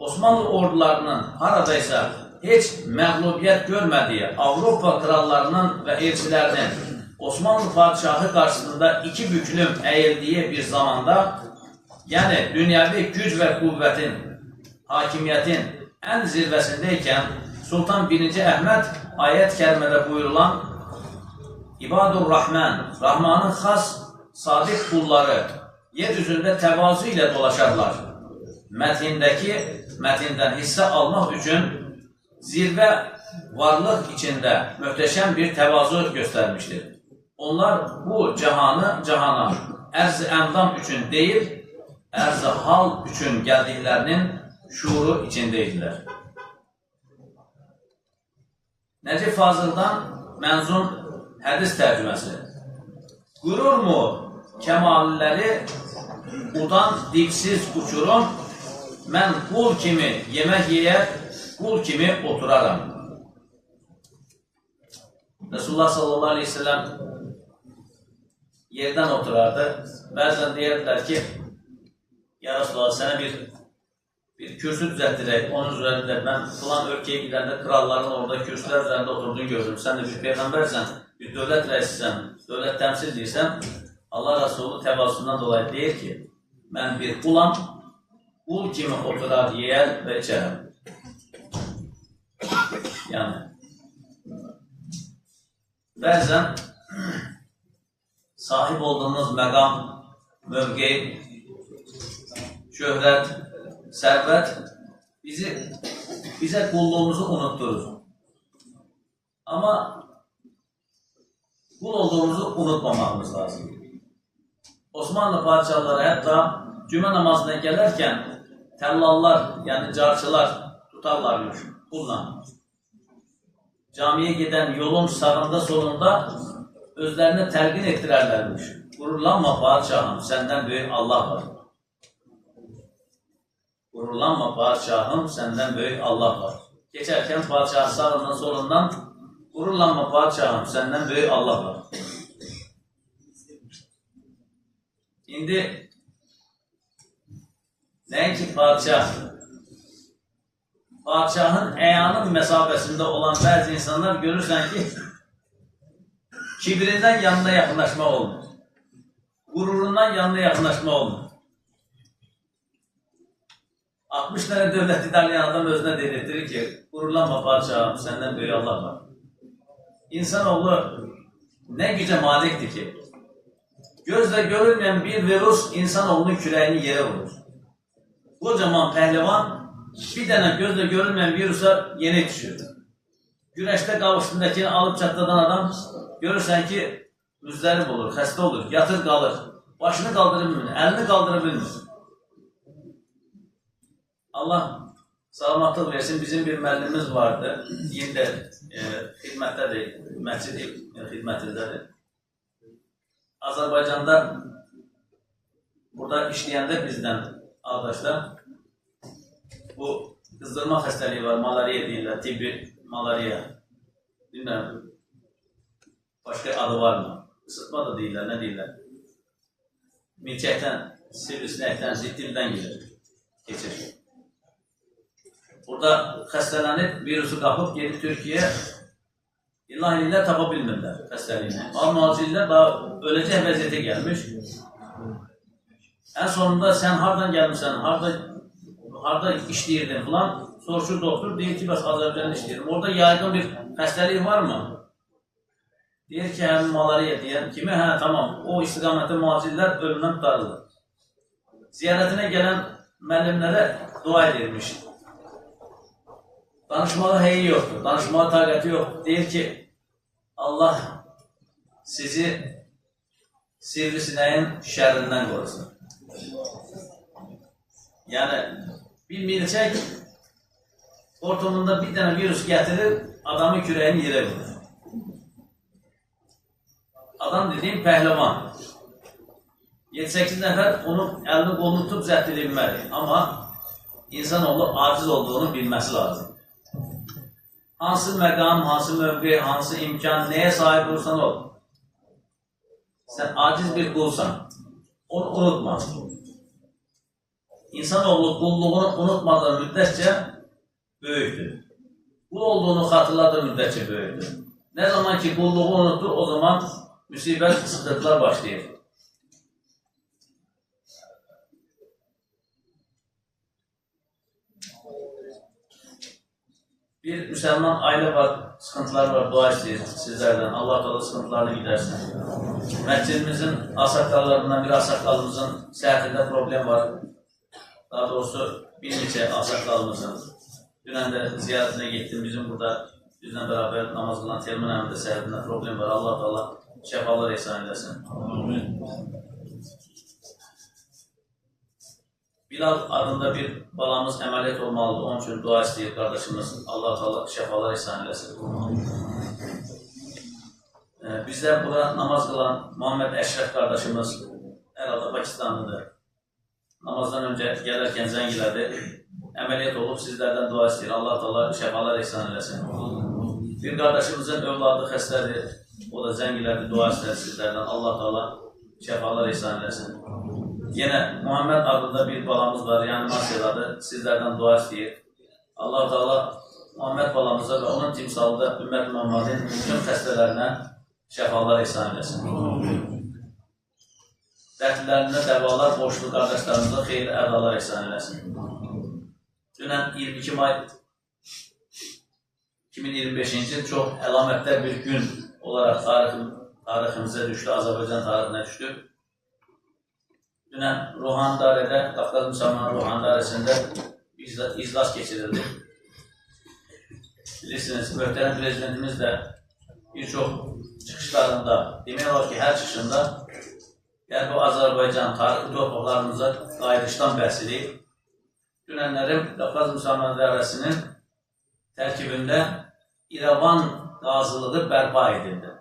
Osmanlı ordularının haradaysa heç məğlubiyyət görmədiyi Avropa krallarının və elçilərinin Osmanlı padişahı qarşısında iki büklüm əyildiyi bir zamanda, yəni dünyəvi güc və qüvvətin, hakimiyyətin ən zirvəsindəykən Sultan 1. Əhməd ayət kərimədə buyurulan İbadur Rahman, Rahmanın xas sadiq qulları yer üzündə təvazu ilə dolaşarlar. Mətindən hissə almaq üçün zirvə varlıq içində möhtəşəm bir təvazu göstərmişdir. Onlar bu cahana ərz-i əndam üçün deyil, ərz-i hal üçün gəldiklərinin şuuru içindeydiler. Necip Fazıl'dan mənzum hədis tərcüməsi. Qürur mu kəmalləri udan dipsiz uçurum, mən qul kimi yemək yeyər, qul kimi oturaram. Resulullah sallallahu aleyhi ve sellem yerdən oturardı. Bəzən deyirlər ki, ya Resulullah, sənə bir kürsü düzəltdirək, onun üzərində mən filan ölkəyə gidəndə kralların orada kürsülər üzərində oturduğunu gördüm. Sən də bir peyğəmbərsən, bir dövlət rəisisən, dövlət təmsil edirsən. Allah Resulü təvazüsündən dolayı deyir ki, mən bir qulam, qul kimi oturar, yeyər və içərəm. Yəni, bəzən sahib olduğumuz məqam, mövqe, şöhrət, sərvət bizə qulluğumuzu unutturur. Amma qul olduğumuzu unutmamamız lazım. Osmanlı padişahları hətta cümə namazına gələrkən təllallar, yəni carçılar tutarlarmış qulla. Camiyə gedən yolun sağında solunda özlərinə təlqin etdirərlərmiş. Qururlanma padişahım, səndən böyük Allah var. Qururlanma padişahım, səndən böyük Allah var. Geçərkən padişahın sağından solundan qururlanma padişahım, səndən böyük Allah var. İndi nəinki padişah, padişahın əyanın məsabəsində olan bəzi insanlar görürsən ki, kibrindən yanına yaxınlaşmaq olmur. Qururundan yanına yaxınlaşmaq olmur. 60 tane dövlət idarlayan adam özünə dedirtir ki, qururlanma padişahım, səndən böyük Allah var. İnsanoğlu nə gücə malikdir ki, gözlə görülməyən bir virus insanoğlunun kürəyini yerə vurur. Kocaman pəhlivan bir dənə gözlə görülməyən virusa yenik düşür. Güreşte qavuşdundakini alıb çatladan adam görürsən ki, müzdarib olur, xəstə olur, yatır qalır, başını qaldırır bilmir, əlini qaldırır bilmir. Allah salamatlıq versin. Bizim bir müəllimimiz vardı. Yine xidmətdədir, məscid xidmətindədir. Azərbaycanda burada işləyəndə bizdən arkadaşlar bu qızdırma xəstəliyi var, malariya deyirlər, tibbi malariya. Bilmirəm, başqa adı var mı? Isıtma da deyirlər, nə deyirlər? Milçəkdən, sivrisinəkdən, zittildən keçir. Burada xəstələnib, virusu qapıb, gedib Türkiyə, illah-illah tapa bilmirlər xəstəliyini. Amma mühacirlər daha öləcək vəziyyətə gəlmiş. Ən sonunda sən hardan gəlmişsən, harada işləyirdin falan, soruşur doktor, deyir ki, bəs Azərbaycan'da işləyirdim. Orada yaygın bir xəstəlik var mı? Deyir ki, həmin malariya deyən kimi, hə, tamam, o istiqamətdə mühacirlər ölümdən tutarılır. Ziyarətinə gələn müəllimlərə dua edirmiş. Danışmağa heyi yoktur, danışmağa taqəti yoxdur. Deyir ki, Allah sizi sivrisineğin şerrindən qorusun. Yəni, bir milçək ortamında bir dənə virus gətirir, adamın kürəyini yerə vurur. Adam dediğim pəhləvan. 7-8 nəfər onun əlini qolunu tutub zəbt edilməli. Amma insanoğlu aciz olduğunu bilməsi lazım. Hansı məqam, hansı mövqe, hansı imkan, nəyə sahib olursan ol. Sən aciz bir qulsan. Onu unutma. insanoğlu qulluğunu unutmadığı müddətcə böyükdür. Qul olduğunu xatırladığı müddətcə böyükdür. Nə zaman ki qulluğu unutdu, o zaman müsibət, sıxıntılar başlayır. Bir müsəlman ailə var, sıxıntılar var, dua istəyir sizlərdən. Allah da sıxıntılarını gidərsin. Məscidimizin asaqlarından bir asaqlarımızın səhətində problem var. Daha doğrusu bir neçə asaqlarımızın. Dünən də ziyarətinə getdim. Bizim burada bizlə bərabər namaz qılan Telmin əmində səhətində problem var. Allah şəfalar ehsan eləsin. Amin. Bilal adında bir balamız əməliyyat olmalıdır. Onun üçün dua istəyir qardaşımız. Allah şəfalar ehsan eləsin. Bizdə burada namaz qılan Muhammed Əşrəf qardaşımız herhalde Pakistanlıdır. Namazdan öncə gələrkən zəng elədi. Əməliyyat olub sizlərdən dua istəyir. Allah şəfalar ehsan eləsin. Bir qardaşımızın övladı xəstədir. O da zəng elədi, dua istəyir sizlərdən. Allah şəfalar ehsan eləsin. Yenə Muhammed adında bir balamız var, yəni Masiyadadır. Sizlərdən dua istəyir. Allah Muhammed balamıza və onun timsalında ümmət Muhammedin bütün xəstələrinə şəfalar ehsan eləsin. Dərdlərində dəvalar, borçlu qardaşlarımıza xeyirli ədalar ehsan eləsin. Dünən 22 may 2025-ci il çox əlamətlər bir gün olaraq tariximizə düşdü, Azərbaycan tarixinə düşdü. Dünən Ruhani Dairədə, Qafqaz Müsəlmanı Ruhani Dairəsində iclas keçirildi. Bilirsiniz, möhtərəm prezidentimiz də bir çox çıxışlarında, demək olar ki, hər çıxışında Qərbi Azərbaycan tarixi torpaqlarımıza qayıdışdan bəhs edir. Dünənlərim Qafqaz Müsəlmanı Dairəsinin tərkibində İrəvan qazılığı bərpa edildi.